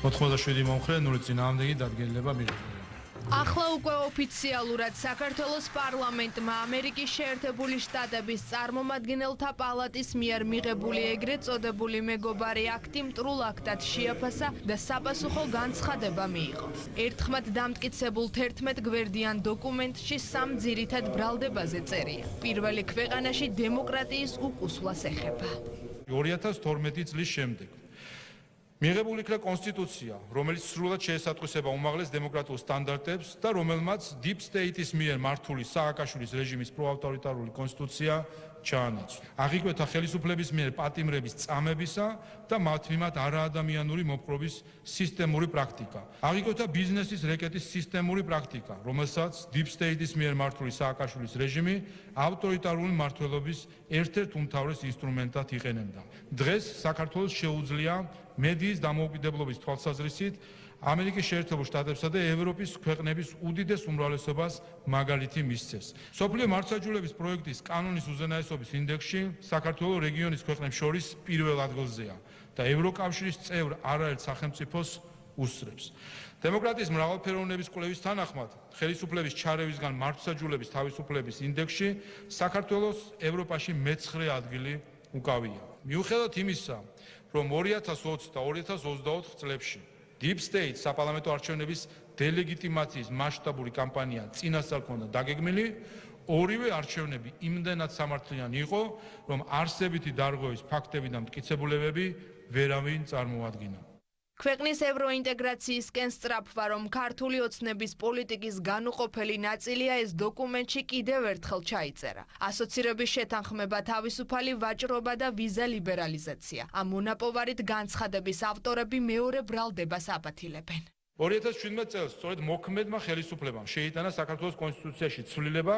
87 მომხრე, 0 წინააღმდეგი დადგენილება მიღებულია. ახლა უკვე ოფიციალურად საქართველოს პარლამენტმა ამერიკის შეერთებული შტატების წარმომადგენელთა პალატის მიერ მიღებული ეგრეთ წოდებული მეგობარი აქტი მტრულ აქტად შეაფასა და საპასუხო განცხადება მიიღო. ერთხმად დამტკიცებულ 11 გვერდიან დოკუმენტში სამ ძირითად ბრალდებაზე წერია. პირველი ქვეყანაში დემოკრატიის უკუსვლას ეხება. 2012 წლის შემდეგ მიღებული იქნა კონსტიტუცია, რომელიც სრულად შეესატყვისება უმაღლეს დემოკრატიულ სტანდარტებს და რომელმაც Deep State-ის მიერ მართული სააკაშვილის რეჟიმის პროავტორიტარული კონსტიტუცია ჩაანაცვლა. აღიკვეთა ხელისუფლების მიერ პატიმრების წამებისა და მათ მიმართ არაადამიანური მოპყრობის სისტემური პრაქტიკა. აღიკვეთა ბიზნესის რეკეტის სისტემური პრაქტიკა, რომელსაც Deep State-ის მიერ მართული სააკაშვილის რეჟიმი ავტორიტარული მმართველობის ერთ-ერთ უმთავრეს ინსტრუმენტად იყენებდა. დღეს საქართველოს შეუძლია მედიის დამოუკიდებლობის თვალსაზრისით ამერიკის შეერთებულ შტატებსა და ევროპის ქვეყნების უდიდეს უმრავლესობას მაგალითი მისცეს. სოფლიო მართლმსაჯულების პროექტის კანონის უზენაესობის ინდექსში საქართველოს რეგიონის ქვეყნებს შორის პირველ ადგილზეა და ევროკავშირის წევრ არაერთ სახელმწიფოს უსწრებს. დემოკრატიის მრავალფეროვნების კვლევის თანახმად, ხელისუფლების ჩარევისგან მართლმსაჯულების თავისუფლების ინდექსში საქართველოს ევროპაში მე-9 ადგილი უკავია. მიუხედავად იმისა, რომ 2020 და 2024 წლებში Deep State საპარლამენტო არჩევნების დელეგიტიმაციის მასშტაბური კამპანია წინასწარ ჰქონდა დაგეგმილი, ორივე არჩევნები იმდენად სამართლიანი იყო, რომ არსებითი დარღვევის ფაქტები და მტკიცებულებები ვერავინ წარმოადგინა. ქვეყნის ევროინტეგრაციისკენ სწრაფვა, რომ ქართული ოცნების პოლიტიკის განუყოფელი ნაწილია ეს დოკუმენტში კიდევ ერთხელ ჩაიწერა. ასოცირების შეთანხმება, თავისუფალი ვაჭრობა და ვიზა ლიბერალიზაცია. ამ მონაპოვარით განცხადების ავტორები მეორე ბრალდებას აფათილებენ. 2017 წელს სწორედ მოქმედმა ხელისუფლებამ შეიტანა საქართველოს კონსტიტუციაში ცვლილება,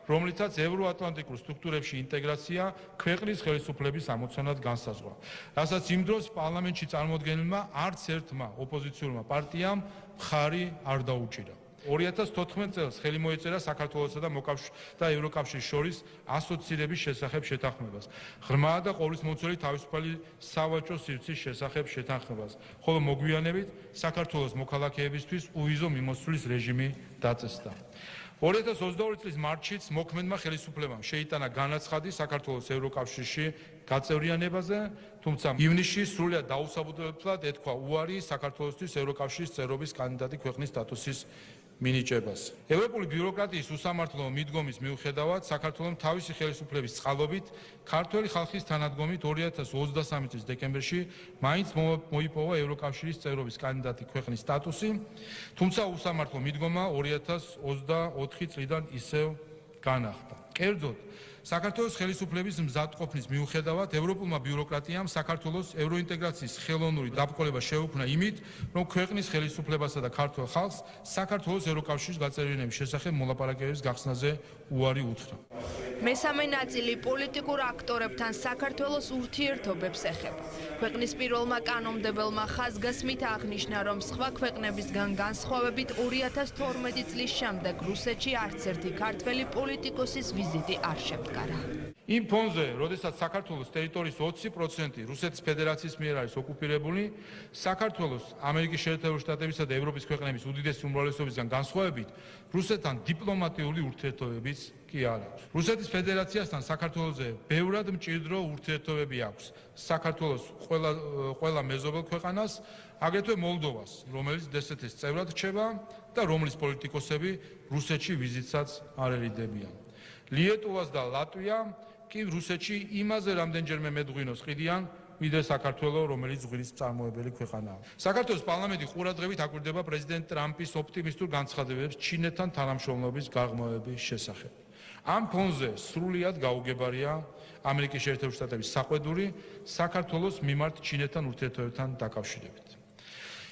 რომლითაც ევროატლანტიკურ სტრუქტურებში ინტეგრაცია ქვეყნის ხელისუფლების ამოცანად განსაზღვრა. რასაც იმ დროს პარლამენტში წარმოდგენილმა არც ერთმა ოპოზიციურმა პარტიამ მხარი არ დაუჭირა. 2014 წელს ხელი მოეწერა საქართველოსა და ევროკავშირის შორის ასოცირების შესახებ შეთანხმებას. ღრმაა და ყოვლისმომცველი თავისუფალი სავაჭრო სივრცის შესახებ შეთანხმებას, ხოლო მოგვიანებით საქართველოს მოქალაქეებისთვის უვიზო მიმოსვლის რეჟიმი დაწესდა. 2022 წლის მარტშიც მოქმედმა ხელისუფლებამ შეიტანა განაცხადი საქართველოს ევროკავშირში გაწევრიანებაზე, თუმცა ივნისში სრულად დაუსაბუთებლად ეთქვა უარი საქართველოსთვის ევროკავშირის წევრობის კანდიდატი ქვეყნის სტატუსის მინიჭებას. ევროპული ბიუროკრატიის უსამართლო მიდგომის მიუხედავად, საქართველოს თავისი ხელისუფლების წყალობით ქართველი ხალხის თანადგომით 2023 წლის დეკემბერში მაინც მოიპოვა ევროკავშირის წევრობის კანდიდატი ქვეყნის სტატუსი, თუმცა უსამართლო მიდგომა 2024 წლიდან ისევ განახლდა. კერძოდ, საქართველოს ხელისუფლების მზადყოფნის მიუხედავად, ევროპულმა ბიუროკრატიამ საქართველოს ევროინტეგრაციის ხელოვნური დაბრკოლება შეუქმნა იმით, რომ ქვეყნის ხელისუფლებასა და ქართველ ხალხს საქართველოს ევროკავშირის გაწევრიანების შესახებ მოლაპარაკებების გახსნაზე უარი უთხრა. მესამე ნაწილი პოლიტიკურ აქტორებთან საქართველოს ურთიერთობებს ეხება. ქვეყნის პირველმა კანონმდებელმა ხაზგასმით აღნიშნა, რომ სხვა ქვეყნებისგან განსხვავებით 2012 წლის შემდეგ რუსეთში არც ერთი ქართველი პოლიტიკოსის ვიზიტი არ შემდგარა. იმ ფონზე, როდესაც საქართველოს ტერიტორიის 20% რუსეთის ფედერაციის მიერ არის ოკუპირებული, საქართველოს ამერიკის შეერთებული შტატებისა და ევროპის ქვეყნების უდიდესი უმრავლესობისგან განსხვავებით, რუსეთთან დიპლომატიური ურთიერთობებიც კი არ აქვს. რუსეთის ფედერაციასთან საქართველოზე ბევრად მჭიდრო ურთიერთობები აქვს. საქართველოს ყველა მეზობელ ქვეყანას, აგრეთვე მოლდოვას, რომელიც DST-ის წევრად რჩება და რომლის პოლიტიკოსები რუსეთში ვიზიტსაც არ ერიდებიან. ლიეტუვას და ლატვიამ კი რუსეთში იმაზე რამდენჯერმე მედგვინოს ყიდიან, ვიდრე საქართველო, რომელიც ზღვრის წარმოებელი ქვეყანაა. საქართველოს პარლამენტი ყურადღებით აკვირდება პრეზიდენტ ტრამპის ოპტიმისტურ განცხადებებს ჩინეთთან თანამშრომლობის გაღრმავების შესახებ. ამ ფონზე სრულიად გაუგებარია ამერიკის შეერთებული შტატების საყვედური საქართველოს მიმართ ჩინეთთან ურთიერთობებთან დაკავშირებით.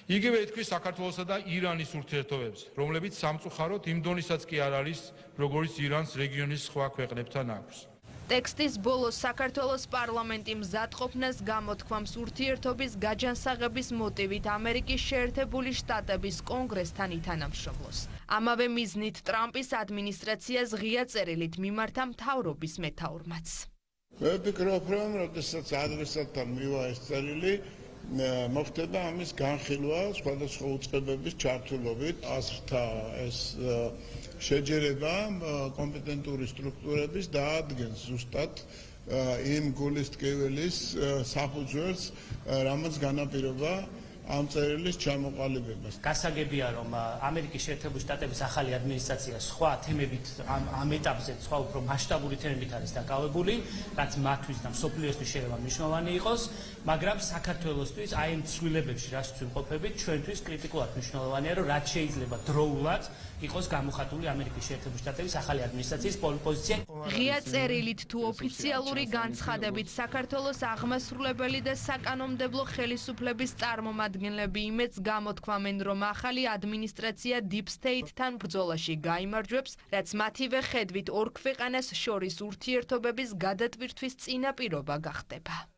იგივე ეთქვის საქართველოსა და ირანის ურთიერთობებს, რომლებიც სამწუხაროდ იმ დონისაც კი არ არის, როგორც ირანს რეგიონის სხვა ქვეყნებთან აქვს. ტექსტის ბოლოს საქართველოს პარლამენტი მზადყოფნას გამოთქვამს ურთიერთობის გაჯანსაღების მოტივით ამერიკის შეერთებული შტატების კონგრესთან ითანამშრომლოს. ამავე მიზნით ტრამპის ადმინისტრაციას ღია წერილით მიმართა მთავრობის მეთაურმაც. მე ვფიქრობ, რომ როდესაც ადრესატთან მივა ეს წერილი, მოხდება ამის განხილვა სხვადასხვა უწყებების ჩართულობით, აზრთა ეს შეჯერება კომპეტენტური სტრუქტურების დაადგენს ზუსტად იმ გულისტკივილის საფუძველს, რამაც განაპირობა ამ წერილის ჩამოყალიბებას. გასაგებია, რომ ამერიკის შეერთებული შტატების ახალი ადმინისტრაცია სხვა თემებით ამ ეტაპზე სხვა უფრო მასშტაბური თემებით არის დაკავებული, რაც მათთვის და მსოფლიოსთვის შეიძლება მნიშვნელოვანი იყოს, მაგრამ საქართველოსთვის აი ამ ცვლილებებში რასაც ვიმყოფებით, ჩვენთვის კრიტიკულად მნიშვნელოვანია, რომ რაც შეიძლება დროულად იყოს გამოხატული ამერიკის შეერთებული შტატების ახალი ადმინისტრაციის პოზიცია. ღია წერილით თუ ოფიციალური განცხადებით საქართველოს აღმასრულებელი და საკანონმდებლო ხელისუფლების წარმომადგენლები იმედს გამოთქვამენ, რომ ახალი ადმინისტრაცია Deep State-თან ბრძოლაში გაიმარჯვებს, რაც მათივე ხედვით ორ ქვეყანას შორის ურთიერთობების გადატვირთვის წინაპირობა გახდება.